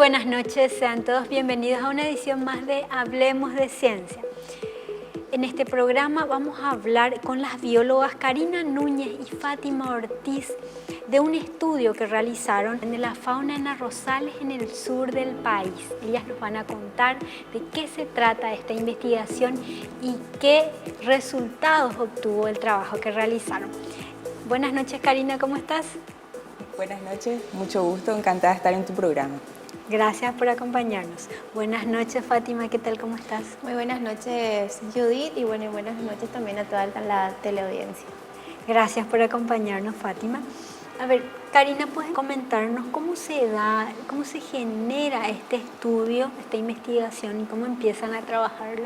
buenas noches, sean todos bienvenidos a una edición más de Hablemos de Ciencia. En este programa vamos a hablar con las biólogas Karina Núñez y Fátima Ortiz de un estudio que realizaron de la fauna en arrozales en el sur del país. Ellas nos van a contar de qué se trata esta investigación y qué resultados obtuvo el trabajo que realizaron. Buenas noches, Karina, ¿cómo estás? Buenas noches, mucho gusto, encantada de estar en tu programa. Gracias por acompañarnos. Buenas noches, Fátima, ¿qué tal? ¿Cómo estás? Muy buenas noches, Judith, y buenas noches también a toda la teleaudiencia. Gracias por acompañarnos, Fátima. A ver, Karina, ¿puedes comentarnos cómo se da, cómo se genera este estudio, esta investigación y cómo empiezan a trabajarlo?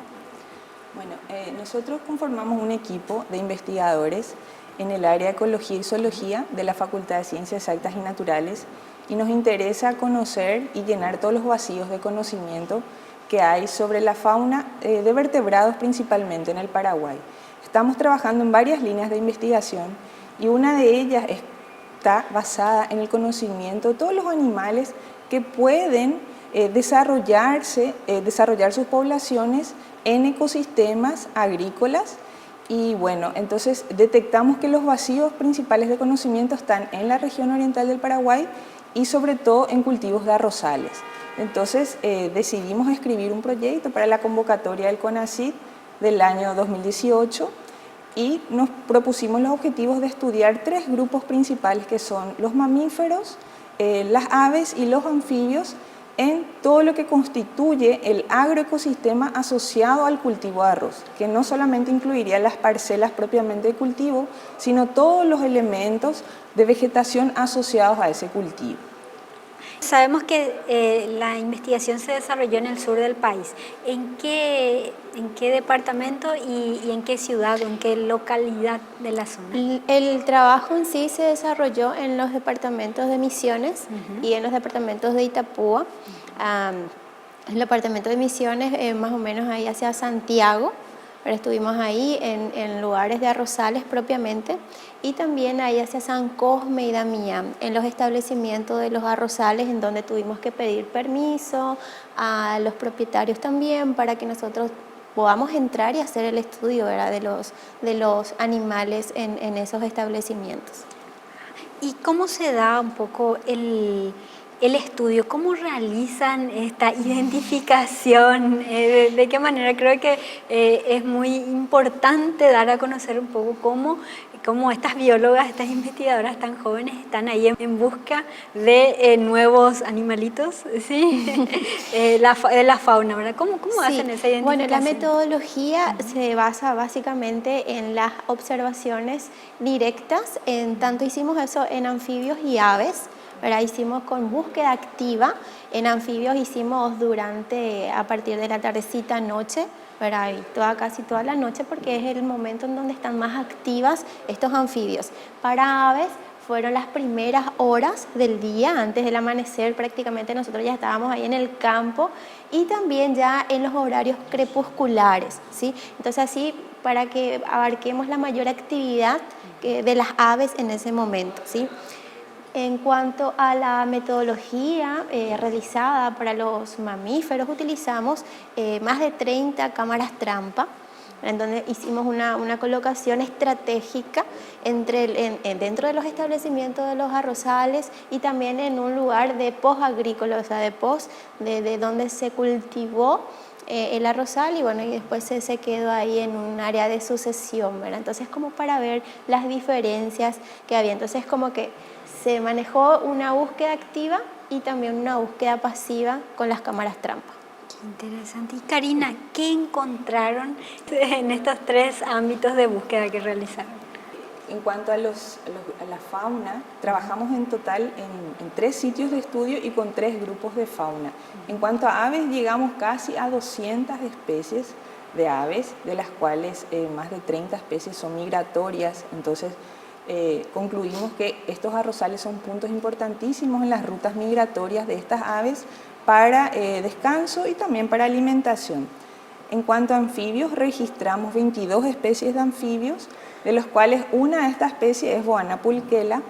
Bueno, nosotros conformamos un equipo de investigadores en el área de Ecología y Zoología de la Facultad de Ciencias Exactas y Naturales y nos interesa conocer y llenar todos los vacíos de conocimiento que hay sobre la fauna de vertebrados principalmente en el Paraguay. Estamos trabajando en varias líneas de investigación y una de ellas está basada en el conocimiento de todos los animales que pueden desarrollar sus poblaciones en ecosistemas agrícolas. Y bueno, entonces detectamos que los vacíos principales de conocimiento están en la región oriental del Paraguay y sobre todo en cultivos de arrozales. Entonces decidimos escribir un proyecto para la convocatoria del CONACYT del año 2018 y nos propusimos los objetivos de estudiar tres grupos principales que son los mamíferos, las aves y los anfibios en todo lo que constituye el agroecosistema asociado al cultivo de arroz, que no solamente incluiría las parcelas propiamente de cultivo, sino todos los elementos de vegetación asociados a ese cultivo. Sabemos que la investigación se desarrolló en el sur del país. ¿En qué departamento y en qué ciudad o en qué localidad de la zona? El trabajo en sí se desarrolló en los departamentos de Misiones y en los departamentos de Itapúa. El departamento de Misiones más o menos ahí hacia Santiago, pero estuvimos ahí en lugares de arrozales propiamente, y también ahí hacia San Cosme y Damián, en los establecimientos de los arrozales, en donde tuvimos que pedir permiso a los propietarios también para que nosotros podamos entrar y hacer el estudio, ¿verdad?, de los animales en esos establecimientos. ¿Y cómo se da un poco el estudio? ¿Cómo realizan esta identificación? ¿De qué manera? Creo que es muy importante dar a conocer un poco cómo estas biólogas, estas investigadoras tan jóvenes están ahí en busca de nuevos animalitos, ¿sí? de la fauna, ¿verdad? ¿Cómo hacen esa identificación? Bueno, la metodología se basa básicamente en las observaciones directas, tanto hicimos eso en anfibios y aves, ¿verdad? Hicimos con búsqueda activa, en anfibios hicimos a partir de la tardecita noche, ¿verdad? Y casi toda la noche, porque es el momento en donde están más activas estos anfibios. Para aves fueron las primeras horas del día, antes del amanecer prácticamente nosotros ya estábamos ahí en el campo, y también ya en los horarios crepusculares, ¿sí? Entonces así, para que abarquemos la mayor actividad de las aves en ese momento, ¿sí? En cuanto a la metodología realizada para los mamíferos, utilizamos más de 30 cámaras trampa, en donde hicimos una colocación estratégica dentro de los establecimientos de los arrozales y también en un lugar de post agrícola, o sea, de post de donde se cultivó el arrozal, y bueno, y después se quedó ahí en un área de sucesión, ¿verdad? Entonces, como para ver las diferencias que había. Entonces, como que se manejó una búsqueda activa y también una búsqueda pasiva con las cámaras trampa. Qué interesante. Y Karina, ¿qué encontraron en estos tres ámbitos de búsqueda que realizaron? En cuanto a la fauna, trabajamos en total en 3 sitios de estudio y con 3 grupos de fauna. En cuanto a aves, llegamos casi a 200 especies de aves, de las cuales más de 30 especies son migratorias. Entonces, concluimos que estos arrozales son puntos importantísimos en las rutas migratorias de estas aves para descanso y también para alimentación. En cuanto a anfibios, registramos 22 especies de anfibios, de los cuales una de estas especies es Boana pulquela,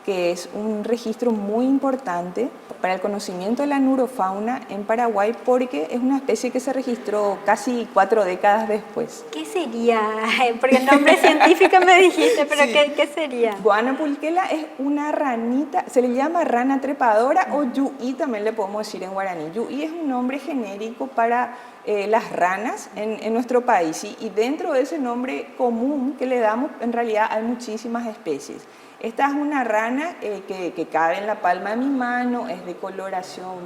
que es un registro muy importante para el conocimiento de la neurofauna en Paraguay, porque es una especie que se registró casi 4 décadas después. ¿Qué sería? Porque el nombre científico me dijiste, pero Sí. ¿qué sería? Guana pulquela es una ranita, se le llama rana trepadora o yu'i, también le podemos decir en guaraní. Yu'i es un nombre genérico para las ranas en nuestro país, y dentro de ese nombre común que le damos, en realidad hay muchísimas especies. Esta es una rana que cabe en la palma de mi mano, es de coloración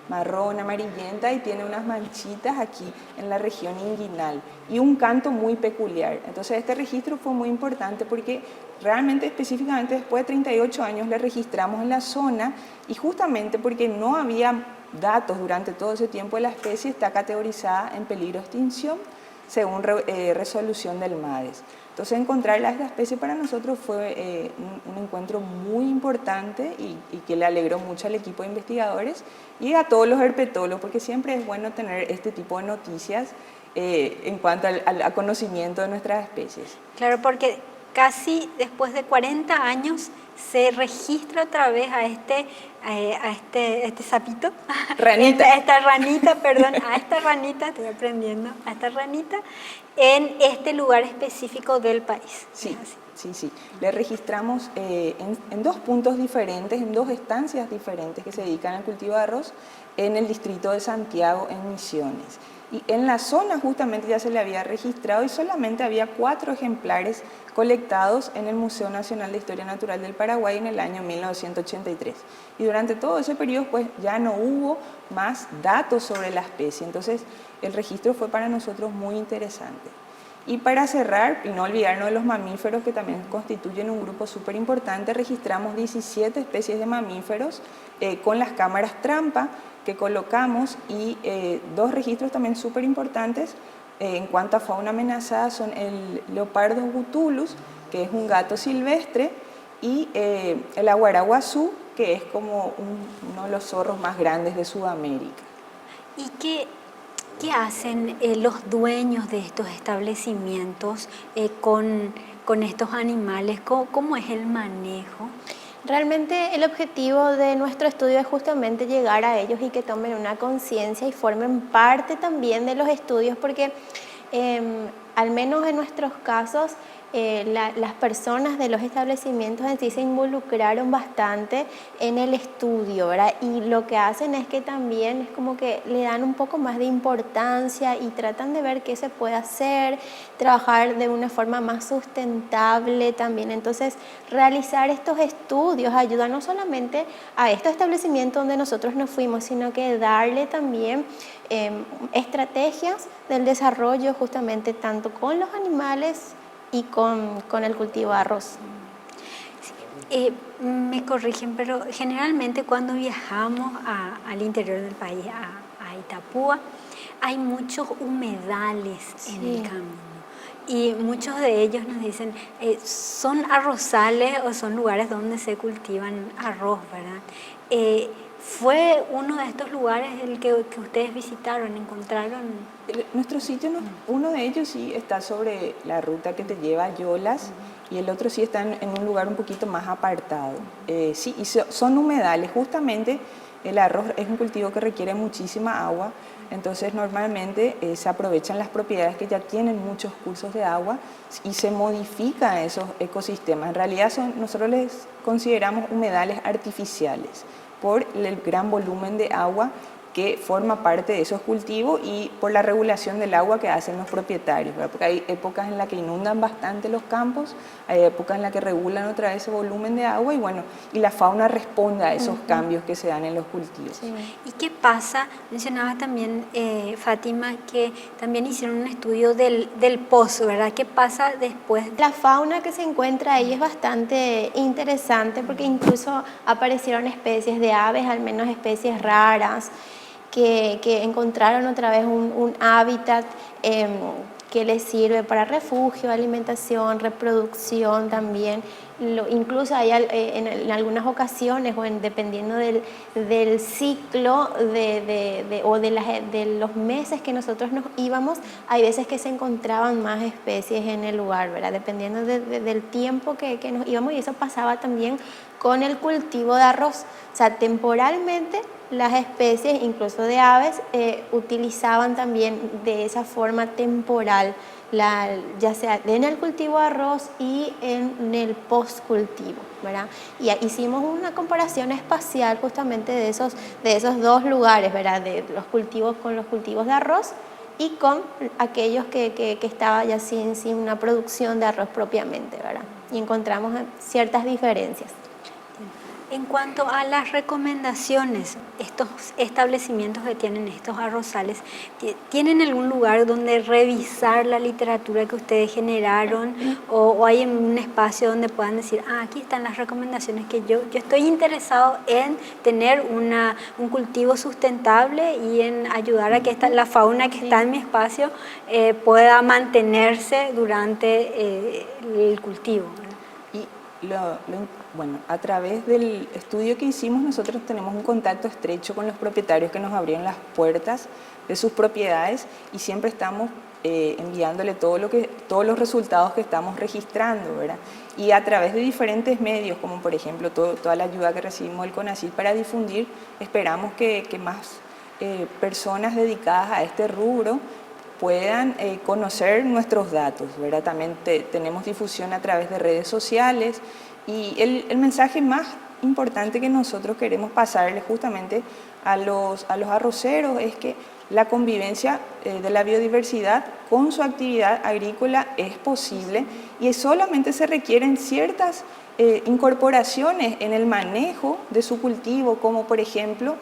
marrón, amarillenta y tiene unas manchitas aquí en la región inguinal y un canto muy peculiar. Entonces este registro fue muy importante porque realmente específicamente después de 38 años le registramos en la zona, y justamente porque no había datos durante todo ese tiempo de la especie, está categorizada en peligro de extinción según resolución del MADES. Entonces encontrar a esta especie para nosotros fue un encuentro muy importante y que le alegró mucho al equipo de investigadores y a todos los herpetólogos, porque siempre es bueno tener este tipo de noticias en cuanto al conocimiento de nuestras especies. Claro, porque casi después de 40 años se registra otra vez a este sapito. Ranita. Esta ranita, perdón, a esta ranita, estoy aprendiendo, a esta ranita en este lugar específico del país. Sí, sí. Le registramos en 2 puntos diferentes, en 2 estancias diferentes que se dedican al cultivo de arroz en el distrito de Santiago, en Misiones. Y en la zona justamente ya se le había registrado y solamente había 4 ejemplares colectados en el Museo Nacional de Historia Natural del Paraguay en el año 1983. Y durante todo ese periodo pues ya no hubo más datos sobre la especie, entonces el registro fue para nosotros muy interesante. Y para cerrar, y no olvidarnos de los mamíferos, que también constituyen un grupo súper importante, registramos 17 especies de mamíferos con las cámaras trampa que colocamos, y 2 registros también súper importantes en cuanto a fauna amenazada son el leopardo gutulus, que es un gato silvestre, y el aguaraguazú, que es como uno de los zorros más grandes de Sudamérica. ¿Y qué hacen los dueños de estos establecimientos con estos animales? ¿Cómo es el manejo? Realmente el objetivo de nuestro estudio es justamente llegar a ellos y que tomen una conciencia y formen parte también de los estudios, porque al menos en nuestros casos las personas de los establecimientos en sí se involucraron bastante en el estudio, ¿verdad? Y lo que hacen es que también es como que le dan un poco más de importancia y tratan de ver qué se puede hacer, trabajar de una forma más sustentable también. Entonces, realizar estos estudios ayuda no solamente a estos establecimientos donde nosotros nos fuimos, sino que darle también estrategias del desarrollo justamente tanto con los animales y con el cultivo de arroz. Me corrigen, pero generalmente cuando viajamos al interior del país, a Itapúa, hay muchos humedales en el camino. Y muchos de ellos nos dicen, ¿son arrozales o son lugares donde se cultivan arroz, verdad? ¿Fue uno de estos lugares el que ustedes visitaron, encontraron? Nuestro sitio, uno de ellos sí está sobre la ruta que te lleva a Yolas, y el otro sí está en un lugar un poquito más apartado. Sí, y son humedales. Justamente el arroz es un cultivo que requiere muchísima agua, entonces normalmente se aprovechan las propiedades que ya tienen muchos cursos de agua y se modifican esos ecosistemas. En realidad nosotros les consideramos humedales artificiales por el gran volumen de agua que forma parte de esos cultivos y por la regulación del agua que hacen los propietarios, ¿verdad? Porque hay épocas en las que inundan bastante los campos, hay épocas en las que regulan otra vez ese volumen de agua y la fauna responde a esos cambios que se dan en los cultivos. Sí. ¿Y qué pasa? Mencionaba también Fátima que también hicieron un estudio del pozo, ¿verdad? ¿Qué pasa después? La fauna que se encuentra ahí es bastante interesante porque incluso aparecieron especies de aves, al menos especies raras, que encontraron otra vez un hábitat que les sirve para refugio, alimentación, reproducción también. incluso hay, en algunas ocasiones, o dependiendo del ciclo o de los meses que nosotros nos íbamos, hay veces que se encontraban más especies en el lugar, ¿verdad? Dependiendo del tiempo que nos íbamos, y eso pasaba también con el cultivo de arroz. O sea, temporalmente las especies, incluso de aves, utilizaban también de esa forma temporal, ya sea en el cultivo de arroz y en el postcultivo, ¿verdad? Y hicimos una comparación espacial justamente de esos dos lugares, ¿verdad? De los cultivos con los cultivos de arroz y con aquellos que estaba ya sin una producción de arroz propiamente, ¿verdad? Y encontramos ciertas diferencias. En cuanto a las recomendaciones, estos establecimientos que tienen estos arrozales, ¿tienen algún lugar donde revisar la literatura que ustedes generaron? ¿O hay un espacio donde puedan decir, aquí están las recomendaciones que yo estoy interesado en tener un cultivo sustentable y en ayudar a que la fauna que está en mi espacio pueda mantenerse durante el cultivo? Bueno, a través del estudio que hicimos, nosotros tenemos un contacto estrecho con los propietarios que nos abrieron las puertas de sus propiedades y siempre estamos enviándole todos los resultados que estamos registrando, ¿verdad? Y a través de diferentes medios, como por ejemplo toda la ayuda que recibimos del CONACYT para difundir, esperamos que más personas dedicadas a este rubro puedan conocer nuestros datos, ¿verdad? También tenemos difusión a través de redes sociales y el mensaje más importante que nosotros queremos pasarle justamente a los arroceros es que la convivencia de la biodiversidad con su actividad agrícola es posible y solamente se requieren ciertas incorporaciones en el manejo de su cultivo, como por ejemplo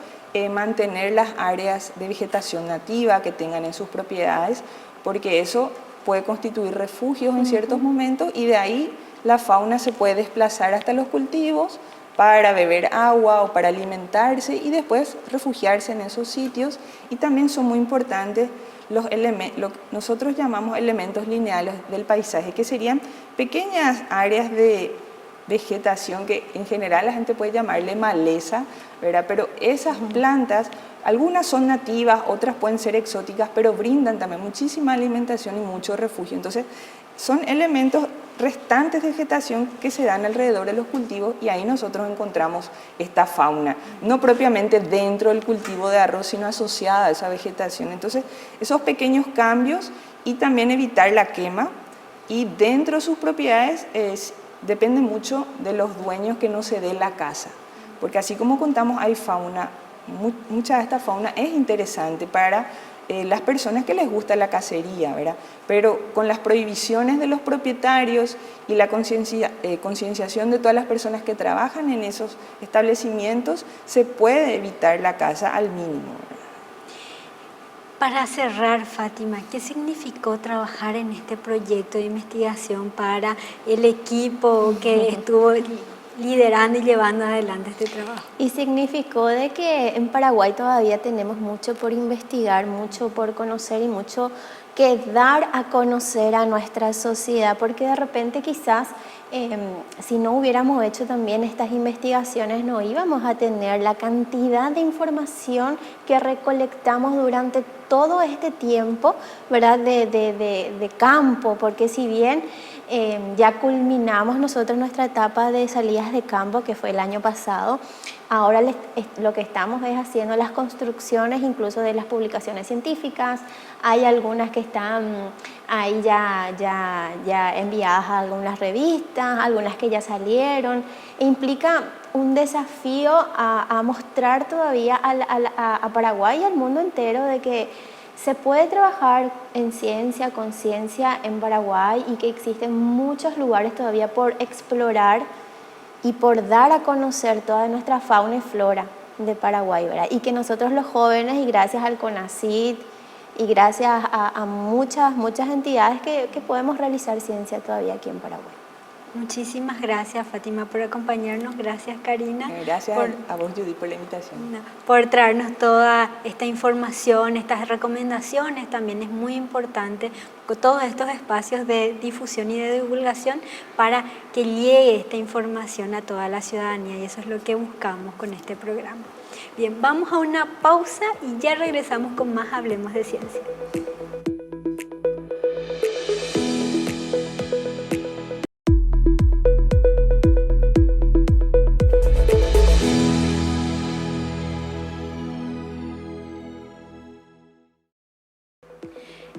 mantener las áreas de vegetación nativa que tengan en sus propiedades, porque eso puede constituir refugios en ciertos momentos y de ahí la fauna se puede desplazar hasta los cultivos para beber agua o para alimentarse y después refugiarse en esos sitios. Y también son muy importantes lo que nosotros llamamos elementos lineales del paisaje, que serían pequeñas áreas de vegetación que en general la gente puede llamarle maleza, ¿verdad? Pero esas plantas, algunas son nativas, otras pueden ser exóticas, pero brindan también muchísima alimentación y mucho refugio. Entonces, son elementos restantes de vegetación que se dan alrededor de los cultivos y ahí nosotros encontramos esta fauna, no propiamente dentro del cultivo de arroz, sino asociada a esa vegetación. Entonces, esos pequeños cambios y también evitar la quema y dentro de sus propiedades depende mucho de los dueños que no se dé la caza, porque así como contamos hay fauna, mucha de esta fauna es interesante para las personas que les gusta la cacería, ¿verdad? Pero con las prohibiciones de los propietarios y la concienciación de todas las personas que trabajan en esos establecimientos, se puede evitar la caza al mínimo, ¿verdad? Para cerrar, Fátima, ¿qué significó trabajar en este proyecto de investigación para el equipo que estuvo liderando y llevando adelante este trabajo? Y significó de que en Paraguay todavía tenemos mucho por investigar, mucho por conocer y mucho que dar a conocer a nuestra sociedad, porque de repente quizás si no hubiéramos hecho también estas investigaciones no íbamos a tener la cantidad de información que recolectamos durante todo este tiempo, ¿verdad? de campo, porque si bien ya culminamos nosotros nuestra etapa de salidas de campo, que fue el año pasado, ahora lo que estamos es haciendo las construcciones incluso de las publicaciones científicas. Hay algunas que están ahí ya enviadas a algunas revistas, algunas que ya salieron. Implica un desafío a mostrar todavía a Paraguay y al mundo entero de que se puede trabajar en ciencia, con ciencia en Paraguay y que existen muchos lugares todavía por explorar y por dar a conocer toda nuestra fauna y flora de Paraguay, ¿verdad? Y que nosotros los jóvenes, y gracias al CONACYT y gracias a muchas entidades que podemos realizar ciencia todavía aquí en Paraguay. Muchísimas gracias, Fátima, por acompañarnos. Gracias, Karina. Gracias a vos, Judith, por la invitación. Por traernos toda esta información, estas recomendaciones. También es muy importante todos estos espacios de difusión y de divulgación para que llegue esta información a toda la ciudadanía, y eso es lo que buscamos con este programa. Bien, vamos a una pausa y ya regresamos con más Hablemos de Ciencia.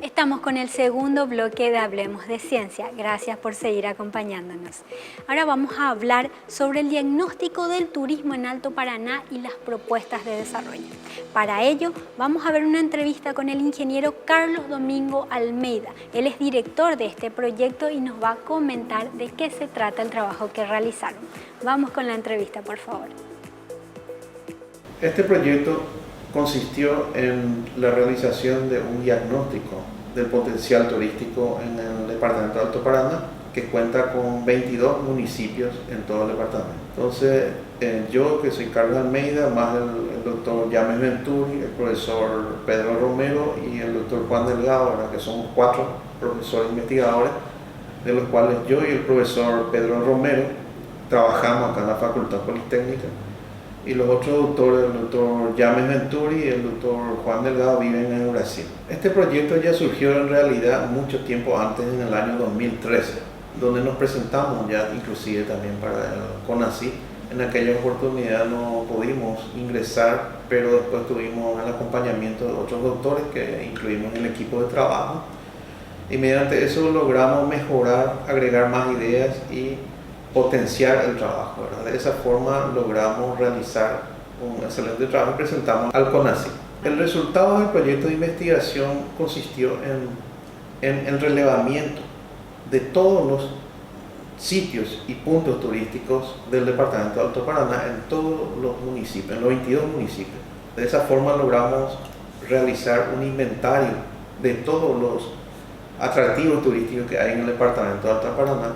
Estamos con el segundo bloque de Hablemos de Ciencia. Gracias por seguir acompañándonos. Ahora vamos a hablar sobre el diagnóstico del turismo en Alto Paraná y las propuestas de desarrollo. Para ello, vamos a ver una entrevista con el ingeniero Carlos Domingo Almeida. Él es director de este proyecto y nos va a comentar de qué se trata el trabajo que realizaron. Vamos con la entrevista, por favor. Este proyecto consistió en la realización de un diagnóstico del potencial turístico en el departamento de Alto Paraná, que cuenta con 22 municipios en todo el departamento. Entonces, yo, que soy Carlos Almeida, más el doctor James Venturi, el profesor Pedro Romero y el doctor Juan Delgado, ¿verdad?, que son 4 profesores investigadores, de los cuales yo y el profesor Pedro Romero trabajamos acá en la Facultad Politécnica, y los otros doctores, el doctor James Venturi y el doctor Juan Delgado, viven en Brasil. Este proyecto ya surgió en realidad mucho tiempo antes, en el año 2013, donde nos presentamos ya inclusive también para el CONACYT. En aquella oportunidad no pudimos ingresar, pero después tuvimos el acompañamiento de otros doctores que incluimos en el equipo de trabajo, y mediante eso logramos mejorar, agregar más ideas y potenciar el trabajo, ¿verdad? De esa forma logramos realizar un excelente trabajo y presentamos al CONACYT. El resultado del proyecto de investigación consistió en el relevamiento de todos los sitios y puntos turísticos del departamento de Alto Paraná en todos los municipios, en los 22 municipios. De esa forma logramos realizar un inventario de todos los atractivos turísticos que hay en el departamento de Alto Paraná,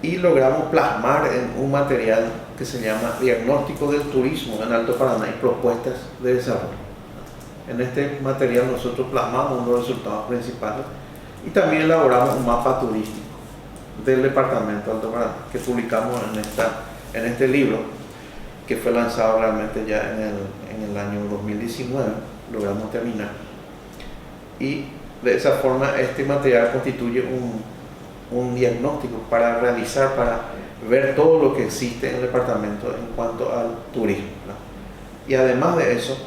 y logramos plasmar en un material que se llama Diagnóstico del Turismo en Alto Paraná y Propuestas de Desarrollo. En este material nosotros plasmamos los resultados principales y también elaboramos un mapa turístico del departamento de Alto Paraná, que publicamos en este libro, que fue lanzado realmente ya en el año 2019, logramos terminar. Y de esa forma este material constituye un diagnóstico para realizar, para ver todo lo que existe en el departamento en cuanto al turismo, ¿no? Y además de eso,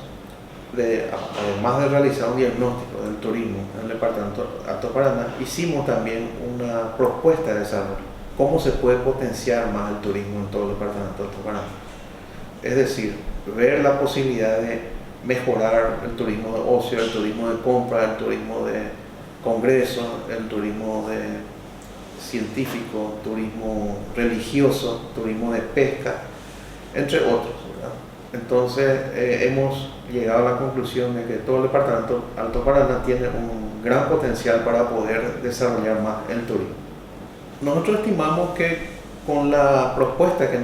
además de realizar un diagnóstico del turismo en el departamento de Alto Paraná, hicimos también una propuesta de desarrollo. ¿Cómo se puede potenciar más el turismo en todo el departamento de Alto Paraná? Es decir, ver la posibilidad de mejorar el turismo de ocio, el turismo de compra, el turismo de congreso, el turismo de científico, turismo religioso, turismo de pesca, entre otros, ¿verdad? Entonces hemos llegado a la conclusión de que todo el departamento Alto Paraná tiene un gran potencial para poder desarrollar más el turismo. Nosotros estimamos que con la propuesta que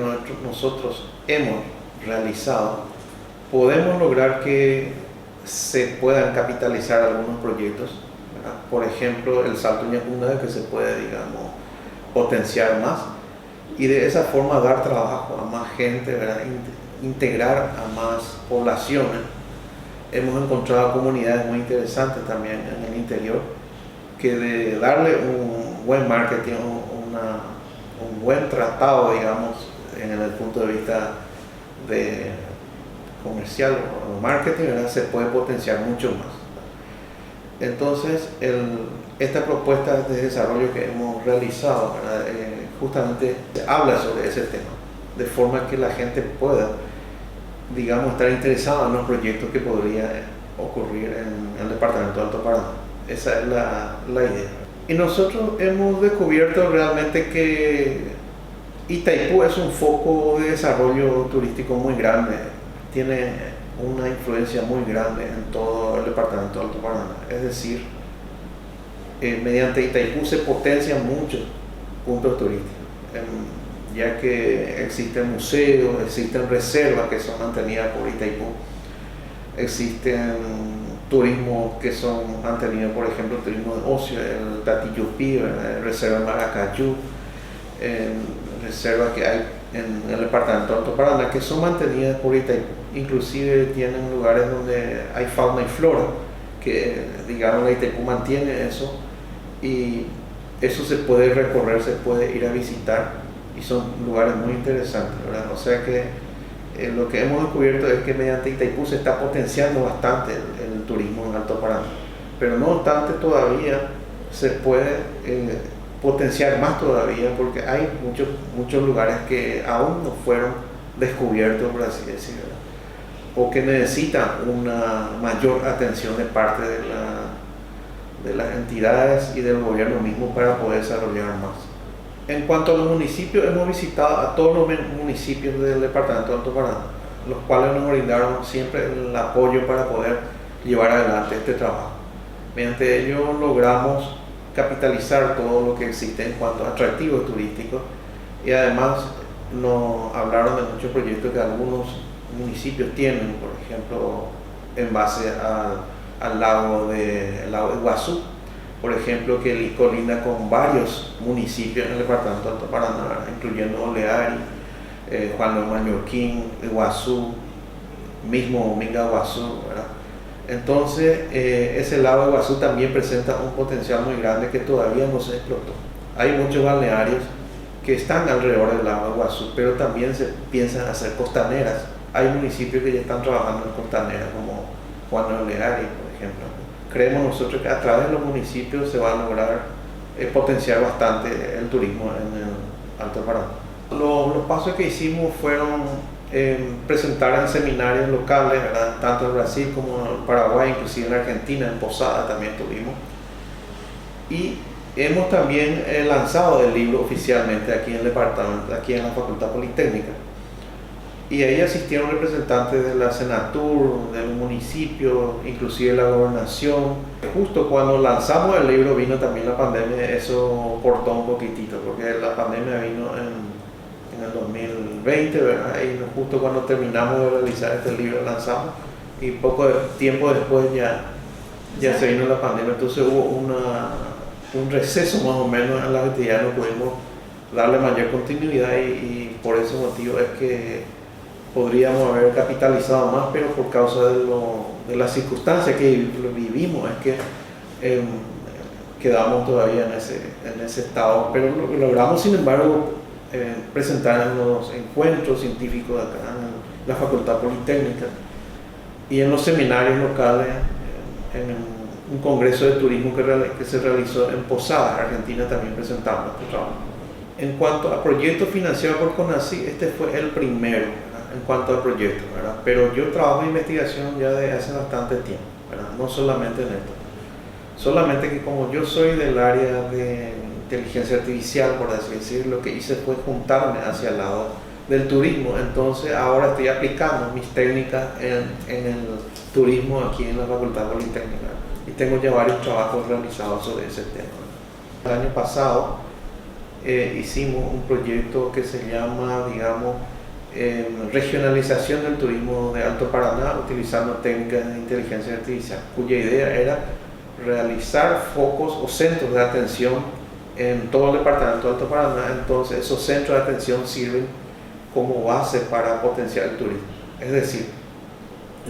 nosotros hemos realizado, podemos lograr que se puedan capitalizar algunos proyectos, ¿verdad? Por ejemplo, el Salto Ñacunga, que se puede, digamos, potenciar más, y de esa forma dar trabajo a más gente, ¿verdad? Integrar a más poblaciones. Hemos encontrado comunidades muy interesantes también en el interior, que de darle un buen marketing, un buen tratado, digamos, en el punto de vista de comercial o marketing, ¿verdad?, se puede potenciar mucho más. Entonces, esta propuesta de desarrollo que hemos realizado, ¿verdad?, justamente habla sobre ese tema, de forma que la gente pueda, digamos, estar interesada en los proyectos que podría ocurrir en el departamento de Alto Paraná. Esa es la idea. Y nosotros hemos descubierto realmente que Itaipú es un foco de desarrollo turístico muy grande, tiene una influencia muy grande en todo el departamento de Alto Paraná. Es decir, mediante Itaipú se potencian muchos puntos turísticos. ya que existen museos, existen reservas que son mantenidas por Itaipú, existen turismos que son mantenidos, por ejemplo, el turismo de ocio, el Tatiyupí, el Reserva Maracayú, reservas que hay en el departamento de Alto Paraná, que son mantenidas por Itaipú. Inclusive tienen lugares donde hay fauna y flora, que digamos la Itaipú mantiene eso, y eso se puede recorrer, se puede ir a visitar, y son lugares muy interesantes, ¿verdad? O sea que lo que hemos descubierto es que mediante Itaipú se está potenciando bastante el turismo en Alto Paraná, pero no obstante todavía se puede potenciar más todavía, porque hay muchos lugares que aún no fueron descubiertos, por así decirlo, o que necesitan una mayor atención de parte de las entidades y del gobierno mismo para poder desarrollar más. En cuanto a los municipios, hemos visitado a todos los municipios del departamento de Alto Paraná, los cuales nos brindaron siempre el apoyo para poder llevar adelante este trabajo. Mediante ello logramos capitalizar todo lo que existe en cuanto a atractivos turísticos, y además nos hablaron de muchos proyectos que algunos municipios tienen, por ejemplo, en base al lago de Iguazú, por ejemplo, que colinda con varios municipios en el departamento de Alto Paraná, incluyendo Oleari, Juan León Mallorquín, Iguazú, mismo Mingaguazú, ¿verdad? Entonces, ese lago de Iguazú también presenta un potencial muy grande que todavía no se explotó. Hay muchos balnearios que están alrededor del lago de Iguazú, pero también se piensan hacer costaneras. Hay municipios que ya están trabajando en costaneras, como Juan León Oleari, por ejemplo. Creemos nosotros que a través de los municipios se va a lograr potenciar bastante el turismo en el Alto Paraná. Los pasos que hicimos fueron presentar en seminarios locales, ¿verdad? Tanto en Brasil como en Paraguay, inclusive en Argentina, en Posada también tuvimos. Y hemos también lanzado el libro oficialmente aquí en el departamento, aquí en la Facultad Politécnica. Y ahí asistieron representantes de la Senatur, del municipio, inclusive la gobernación. Justo cuando lanzamos el libro vino también la pandemia, eso cortó un poquitito, porque la pandemia vino en el 2020, ¿verdad? Y justo cuando terminamos de realizar este libro lanzamos, y poco tiempo después ya se vino la pandemia, entonces hubo un receso más o menos en la actividad, no pudimos darle mayor continuidad, y por ese motivo es que podríamos haber capitalizado más, pero por causa de las circunstancias que vivimos es que quedamos todavía en ese estado, pero logramos sin embargo presentar en los encuentros científicos acá en la Facultad Politécnica y en los seminarios locales, en un congreso de turismo que se realizó en Posadas, Argentina, también presentamos nuestro trabajo. En cuanto a proyectos financiados por CONACYT, este fue el primero, ¿verdad? En cuanto a proyectos, ¿verdad? Pero yo trabajo en investigación ya desde hace bastante tiempo, ¿verdad? No solamente en esto. Solamente que como yo soy del área de inteligencia artificial, por así decirlo, lo que hice fue juntarme hacia el lado del turismo. Entonces ahora estoy aplicando mis técnicas en el turismo aquí en la Facultad Politécnica. Y tengo ya varios trabajos realizados sobre ese tema. El año pasado hicimos un proyecto que se llama, digamos, regionalización del turismo de Alto Paraná utilizando técnicas de inteligencia artificial, cuya idea era realizar focos o centros de atención en todo el departamento de Alto Paraná. Entonces esos centros de atención sirven como base para potenciar el turismo, es decir,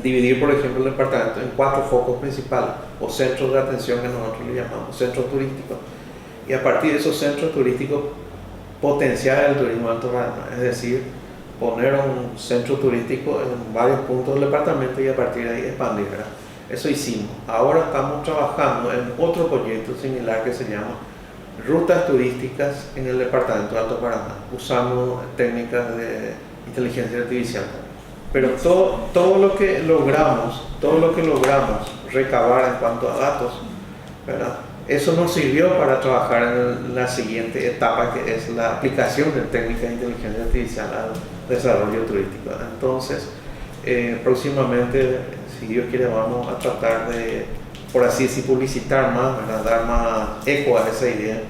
dividir por ejemplo el departamento en 4 focos principales o centros de atención que nosotros le llamamos centros turísticos, y a partir de esos centros turísticos potenciar el turismo de Alto Paraná, es decir, poner un centro turístico en varios puntos del departamento y a partir de ahí expandir, ¿verdad? Eso hicimos. Ahora estamos trabajando en otro proyecto similar que se llama Rutas Turísticas en el departamento de Alto Paraná, usando técnicas de inteligencia artificial. Pero todo lo que logramos recabar en cuanto a datos, ¿verdad? Eso nos sirvió para trabajar en la siguiente etapa, que es la aplicación de técnicas de inteligencia artificial al desarrollo turístico. Entonces, próximamente, si Dios quiere, vamos a tratar de, por así decir, publicitar más, ¿verdad? Dar más eco a esa idea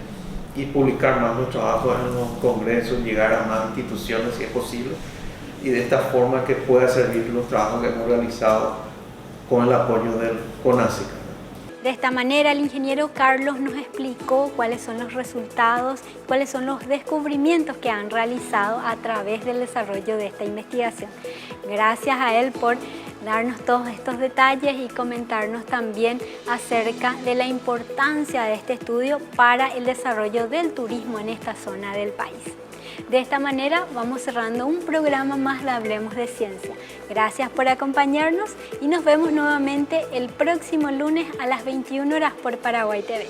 y publicar más los trabajos en los congresos, llegar a más instituciones si es posible, y de esta forma que pueda servir los trabajos que hemos realizado con el apoyo del CONACYT. De esta manera, el ingeniero Carlos nos explicó cuáles son los resultados, cuáles son los descubrimientos que han realizado a través del desarrollo de esta investigación. Gracias a él por darnos todos estos detalles y comentarnos también acerca de la importancia de este estudio para el desarrollo del turismo en esta zona del país. De esta manera vamos cerrando un programa más de Hablemos de Ciencia. Gracias por acompañarnos y nos vemos nuevamente el próximo lunes a las 21 horas por Paraguay TV.